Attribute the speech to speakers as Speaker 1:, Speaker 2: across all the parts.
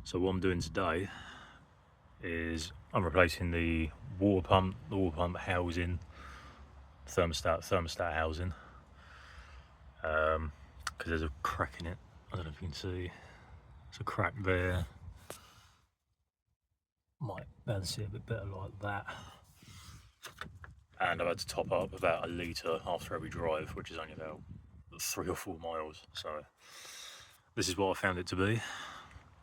Speaker 1: So what I'm doing today is I'm replacing the water pump housing, thermostat housing, because there's a crack in it. I don't know if you can see. There's a crack there. Might be able to see a bit better like that. And I've had to top up about a litre after every drive, which is only about 3 or 4 miles. So this is what I found it to be.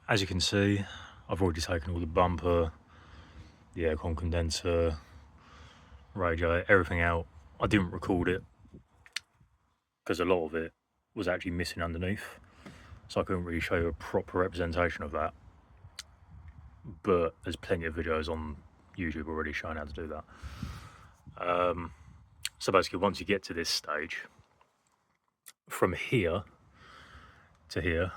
Speaker 1: As you can see, I've already taken all the bumper, the aircon condenser, radio, everything out. I didn't record it because a lot of it was actually missing underneath, so I couldn't really show you a proper representation of that. But there's plenty of videos on YouTube already showing how to do that. So basically, once you get to this stage, from here to here,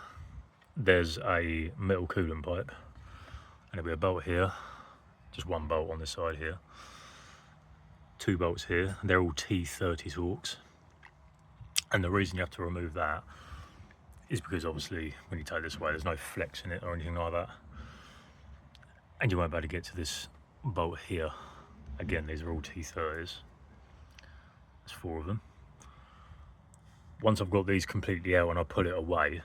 Speaker 1: there's a metal coolant pipe, and there'll be a bolt here, just one bolt on this side here, 2 bolts here. They're all T30 Torx, and the reason you have to remove that is because obviously when you take this away, there's no flex in it or anything like that, and you won't be able to get to this bolt here. Again, these are all T30s. There's 4 of them. Once I've got these completely out and I pull it away,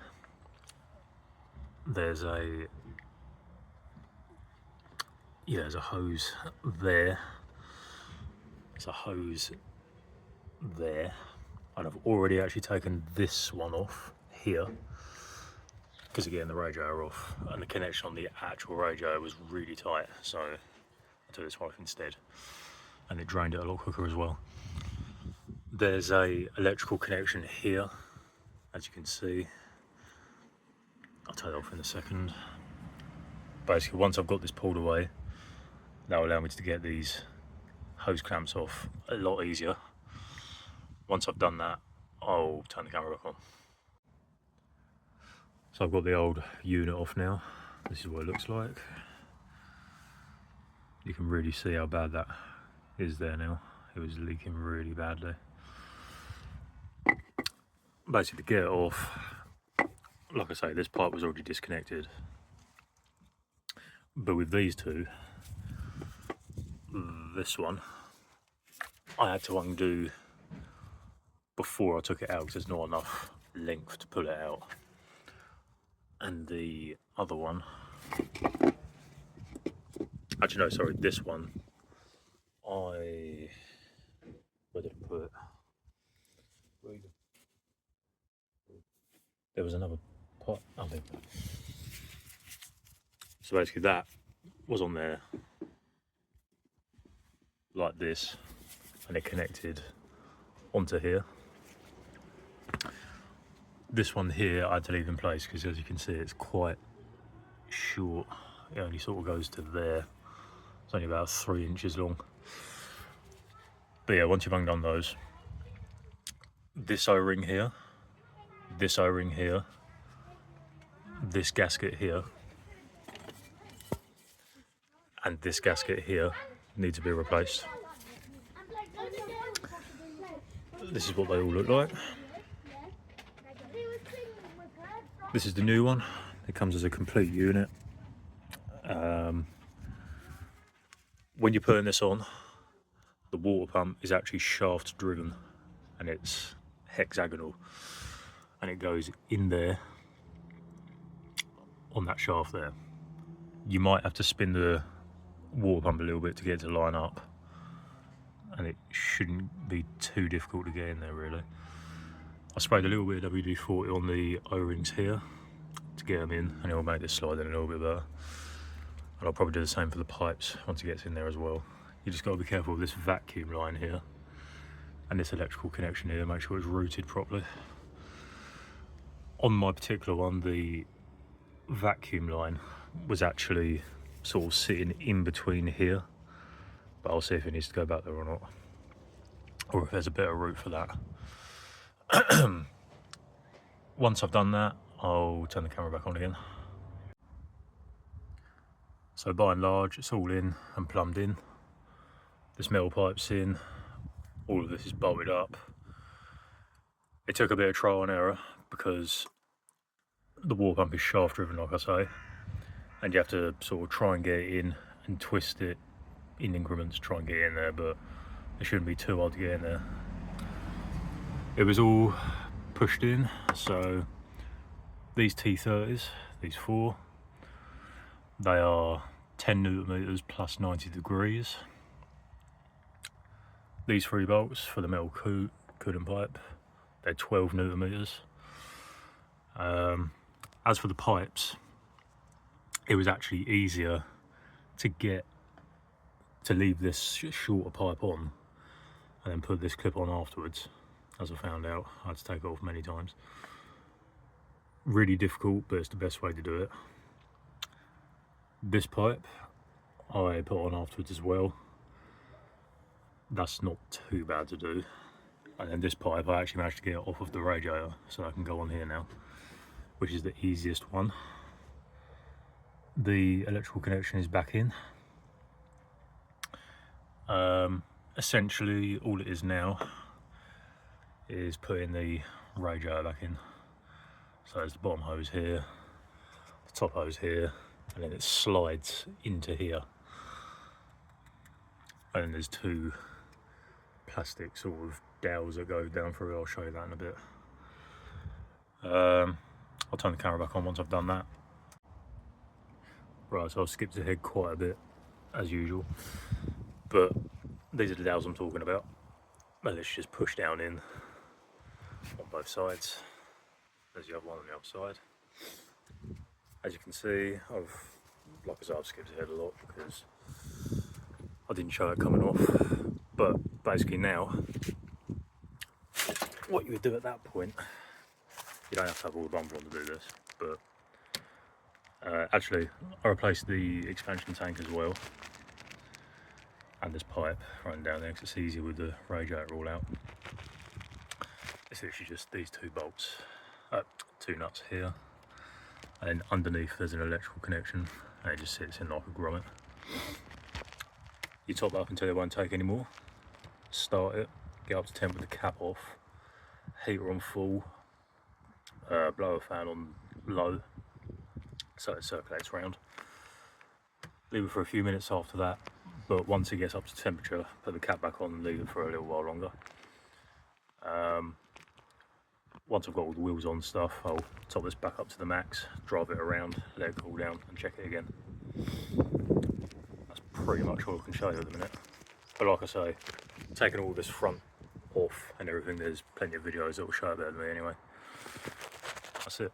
Speaker 1: there's a hose there. There's a hose there, and I've already actually taken this one off here because again the radio off, and the connection on the actual radio was really tight, so I took this one off instead, and it drained it a lot quicker as well. There's a electrical connection here, as you can see. I'll take that off in a second. Basically, once I've got this pulled away, that will allow me to get these hose clamps off a lot easier. Once I've done that, I'll turn the camera back on. So I've got the old unit off now. This is what it looks like. You can really see how bad that is there now. It was leaking really badly. Basically, to get it off, like I say, this pipe was already disconnected. But with these two, this one, I had to undo before I took it out because there's not enough length to pull it out. And the other one, actually no, sorry, this one, where did I put it? There was another pot, I think. So basically that was on there like this, and it connected onto here. This one here I had to leave in place because, as you can see, it's quite short. It only sort of goes to there. It's only about 3 inches long. But yeah, once you've undone those, this O-ring here, this O-ring here, this gasket here, and this gasket here need to be replaced. This is what they all look like. This is the new one. It comes as a complete unit. When you're putting this on, the water pump is actually shaft driven, and it's hexagonal, and it goes in there on that shaft there. You might have to spin the water pump a little bit to get it to line up, and it shouldn't be too difficult to get in there really. I sprayed a little bit of WD-40 on the O-rings here to get them in, and it will make this slide in a little bit better. And I'll probably do the same for the pipes once it gets in there as well. You just got to be careful with this vacuum line here and this electrical connection here, make sure it's routed properly. On my particular one, the vacuum line was actually sort of sitting in between here, but I'll see if it needs to go back there or not, or if there's a better route for that. Once I've done that, I'll turn the camera back on again. So by and large, it's all in and plumbed in. This metal pipe's in, all of this is bolted up. It took a bit of trial and error because the water pump is shaft driven, like I say, and you have to sort of try and get it in and twist it in increments, try and get it in there, but it shouldn't be too hard to get in there. It was all pushed in, so these T30s, these four, they are 10 newton meters plus 90 degrees. These 3 bolts for the metal coolant pipe, they're 12 newton meters. As for the pipes, it was actually easier to leave this shorter pipe on and then put this clip on afterwards. As I found out, I had to take it off many times. Really difficult, but it's the best way to do it. This pipe I put on afterwards as well. That's not too bad to do. And then this pipe I actually managed to get off of the radiator, so I can go on here now, which is the easiest one. The electrical connection is back in. Essentially all it is now is putting the radiator back in. So there's the bottom hose here, the top hose here, and then it slides into here. And then there's 2 plastic sort of dowels that go down through. I'll show you that in a bit. I'll turn the camera back on once I've done that. Right, so I've skipped ahead quite a bit as usual, but these are the dowels I'm talking about. And let's just push down in on both sides. There's the other one on the other side. As you can see, like I said, I've skipped ahead a lot because I didn't show it coming off. But basically now, what you would do at that point, you don't have to have all the bumper on to do this, but actually I replaced the expansion tank as well, and this pipe running down there because it's easier with the radiator all out. It's literally just these 2 bolts, 2 nuts here, and underneath there's an electrical connection, and it just sits in like a grommet. You top it up until it won't take any more, start it, get up to temp with the cap off, heater on full, blower fan on low, so it circulates around. Leave it for a few minutes after that, but once it gets up to temperature, put the cap back on and leave it for a little while longer. Once I've got all the wheels on and stuff, I'll top this back up to the max, drive it around, let it cool down and check it again. That's pretty much all I can show you at the minute. But like I say, taking all this front off and everything, there's plenty of videos that will show it better than me anyway. That's it.